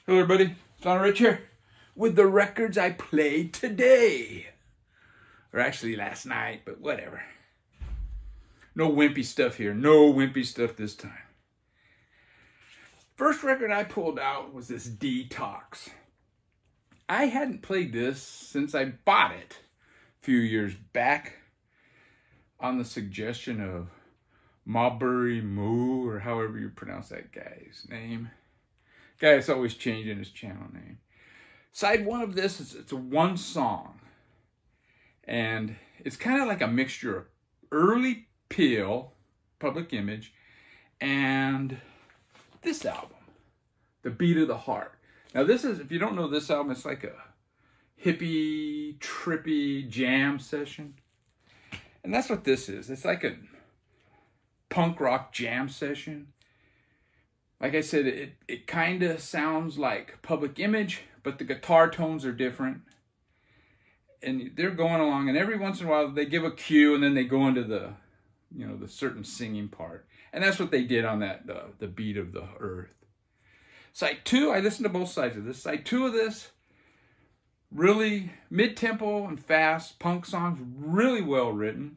Hello everybody, Son Rich here with the records I played today. Or actually last night, but whatever. No wimpy stuff here, no wimpy stuff this time. First record I pulled out was this Detox. I hadn't played this since I bought it a few years back on the suggestion of Marbury Moo, or however you pronounce that guy's name. Guy's always changing his channel name. Side one of this is it's one song. And it's kind of like a mixture of early Peel, Public Image, and this album, The Beat of the Heart. Now this is, if you don't know this album, it's like a hippie, trippy jam session. And that's what this is. It's like a punk rock jam session. Like I said, it kind of sounds like Public Image, but the guitar tones are different. And they're going along, and every once in a while they give a cue, and then they go into the, the certain singing part. And that's what they did on that, the Beat of the Earth. Side two, I listened to both sides of this. Side two of this, really mid-tempo and fast punk songs, really well written.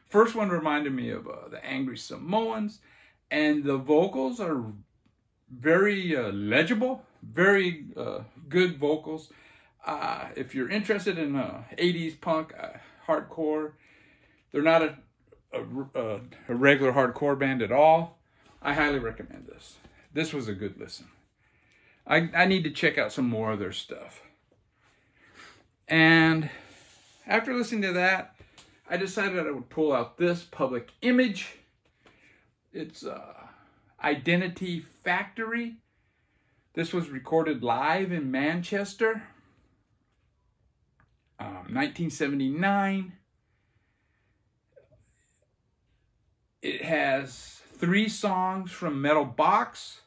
First one reminded me of the Angry Samoans, and the vocals are very legible, very good vocals. If you're interested in 80s punk, hardcore, they're not a regular hardcore band at all. I highly recommend this. This was a good listen. I need to check out some more of their stuff. And after listening to that, I decided I would pull out this Public Image. It's Identity Factory. This was recorded live in Manchester, 1979. It has 3 songs from Metal Box,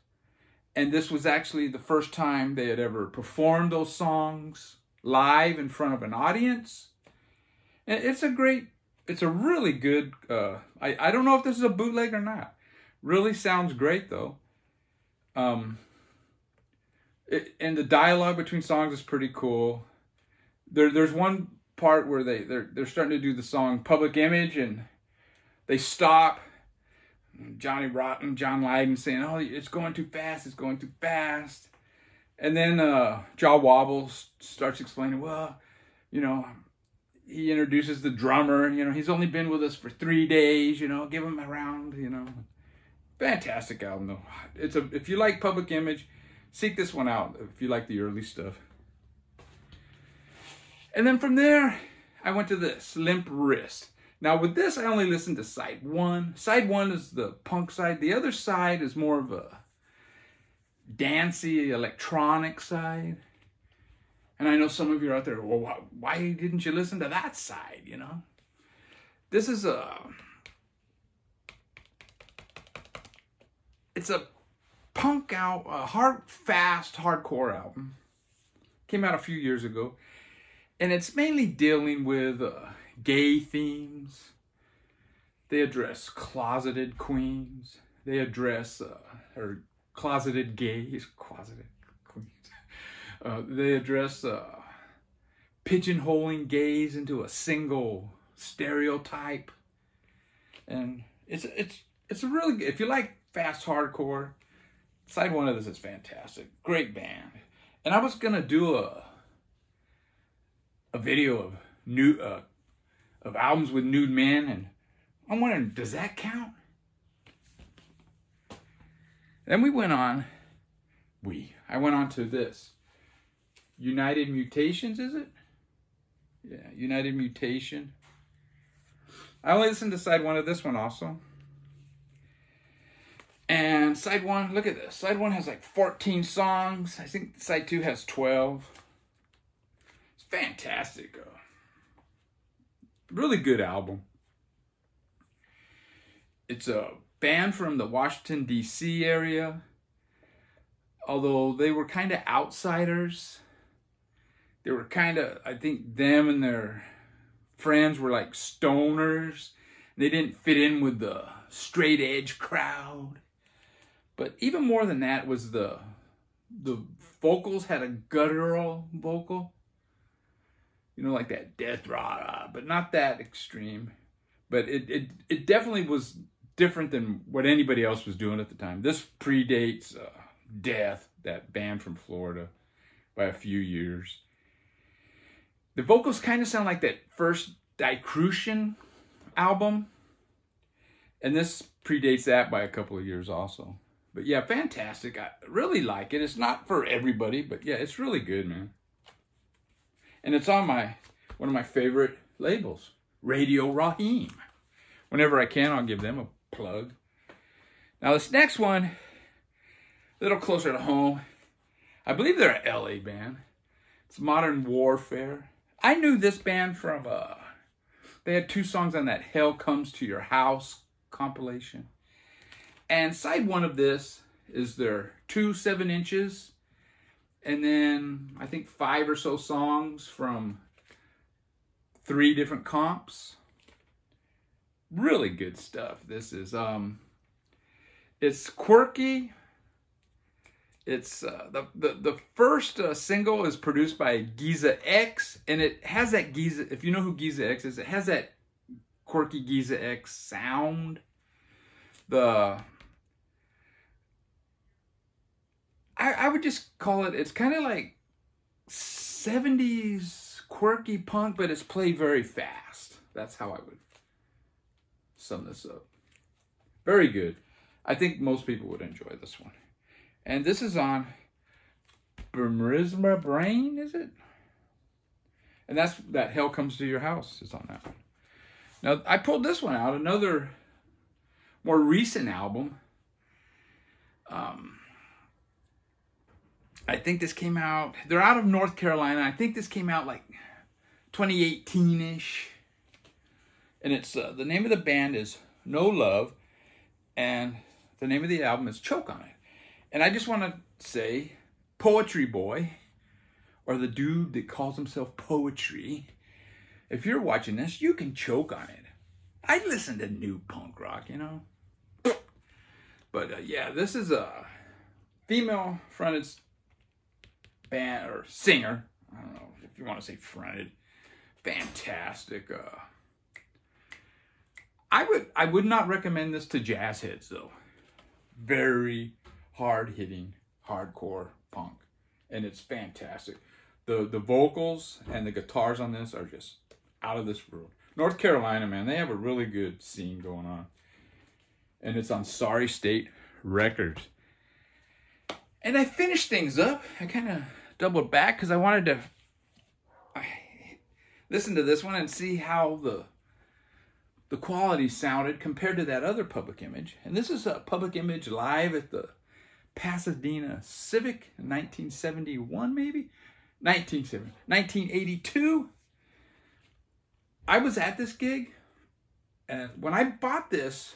and this was actually the first time they had ever performed those songs live in front of an audience. And it's a really good, I don't know if this is a bootleg or not. Really sounds great though. And the dialogue between songs is pretty cool. There's one part where they're starting to do the song Public Image, and they stop. Johnny Rotten, John Lydon saying, "Oh, it's going too fast, it's going too fast." And then Jaw Wobble starts explaining, well, he introduces the drummer, he's only been with us for 3 days, give him a round, Fantastic album though. If you like Public Image, seek this one out if you like the early stuff. And then from there, I went to this, Limp Wrist. Now with this, I only listened to side one. Side one is the punk side. The other side is more of a dancey, electronic side. And I know some of you are out there, well, why didn't you listen to that side, This is it's a punk out, fast hardcore album. Came out a few years ago. And it's mainly dealing with gay themes. They address closeted queens. They address, or closeted gays, closeted queens. They address pigeonholing gays into a single stereotype. And it's a really good, if you like fast hardcore, side one of this is fantastic. Great band. And I was gonna do a video of albums with nude men, and I'm wondering, does that count? Then I went on to this. United Mutations, is it? Yeah, United Mutation. I only listened to side one of this one also. And side one, look at this. Side one has like 14 songs. I think side two has 12. It's fantastic. Really good album. It's a band from the Washington, D.C. area. Although they were kind of outsiders. They were kind of, I think them and their friends were like stoners. They didn't fit in with the straight edge crowd. But even more than that was the the vocals had a guttural vocal. You know, like that death rah, but not that extreme. But it definitely was different than what anybody else was doing at the time. This predates Death, that band from Florida, by a few years. The vocals kind of sound like that first Dicrucian album. And this predates that by a couple of years also. But yeah, fantastic. I really like it. It's not for everybody, but yeah, it's really good, man. And it's on one of my favorite labels, Radio Raheem. Whenever I can, I'll give them a plug. Now this next one, a little closer to home. I believe they're an LA band. It's Modern Warfare. I knew this band from, they had 2 songs on that Hell Comes to Your House compilation. And side 1 of this is their 2 7-inches. And then I think 5 or so songs from 3 different comps. Really good stuff. This is, it's quirky. It's, the first single is produced by Giza X, and it has that Giza, if you know who Giza X is, it has that quirky Giza X sound. I would just call it, it's kind of like 70s quirky punk, but it's played very fast. That's how I would sum this up. Very good. I think most people would enjoy this one. And this is on Burisma Brain, is it? And that's that Hell Comes to Your House is on that one. Now, I pulled this one out, another more recent album. I think this came out, they're out of North Carolina. I think this came out like 2018-ish. And it's, the name of the band is No Love. And the name of the album is Choke on It. And I just want to say, Poetry Boy, or the dude that calls himself Poetry, if you're watching this, you can choke on it. I listen to new punk rock, you know. But yeah, this is a female-fronted band, or singer. I don't know if you want to say fronted. Fantastic. I would not recommend this to jazz heads, though. Very hard-hitting, hardcore punk. And it's fantastic. The vocals and the guitars on this are just out of this world. North Carolina, man, they have a really good scene going on. And it's on Sorry State Records. And I finished things up. I kind of doubled back because I wanted to listen to this one and see how the quality sounded compared to that other Public Image. And this is a Public Image live at the Pasadena Civic in 1971, maybe? 1982. I was at this gig, and when I bought this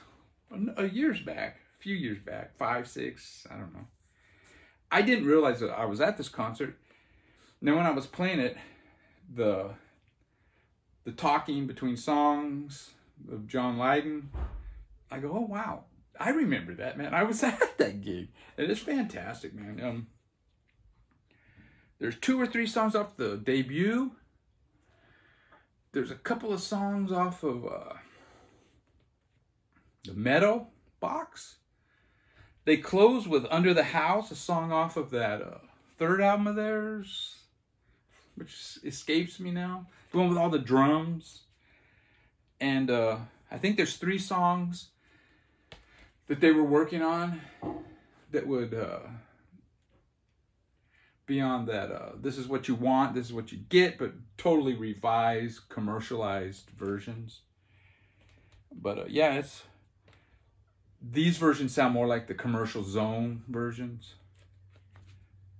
a few years back, 5, 6, I don't know. I didn't realize that I was at this concert. And then when I was playing it, the talking between songs of John Lydon, I go, oh wow, I remember that, man. I was at that gig, and it's fantastic, man. There's 2 or 3 songs off the debut. There's a couple of songs off of the Meadow box. They close with Under the House, a song off of that 3rd album of theirs, which escapes me now. The one with all the drums. And I think there's 3 songs that they were working on that would be on that This Is What You Want, This Is What You Get, but totally revised, commercialized versions. But yeah, these versions sound more like the Commercial Zone versions.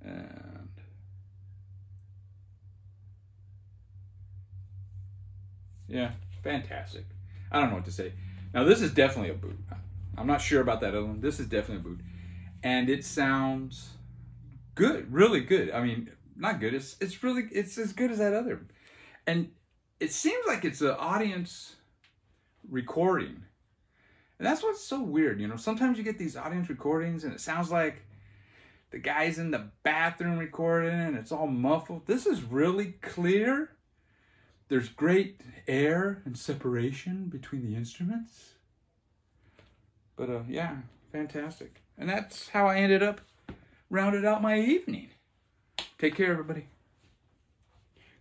And yeah, fantastic. I don't know what to say. Now this is definitely a boot. I'm not sure about that other one. This is definitely a boot. And it sounds good, really good. I mean, not good. It's as good as that other. And it seems like it's an audience recording. And that's what's so weird, you know. Sometimes you get these audience recordings and it sounds like the guy's in the bathroom recording and it's all muffled. This is really clear. There's great air and separation between the instruments. But yeah, fantastic. And that's how I ended up, rounded out my evening. Take care, everybody.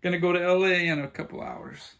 Gonna go to LA in a couple hours.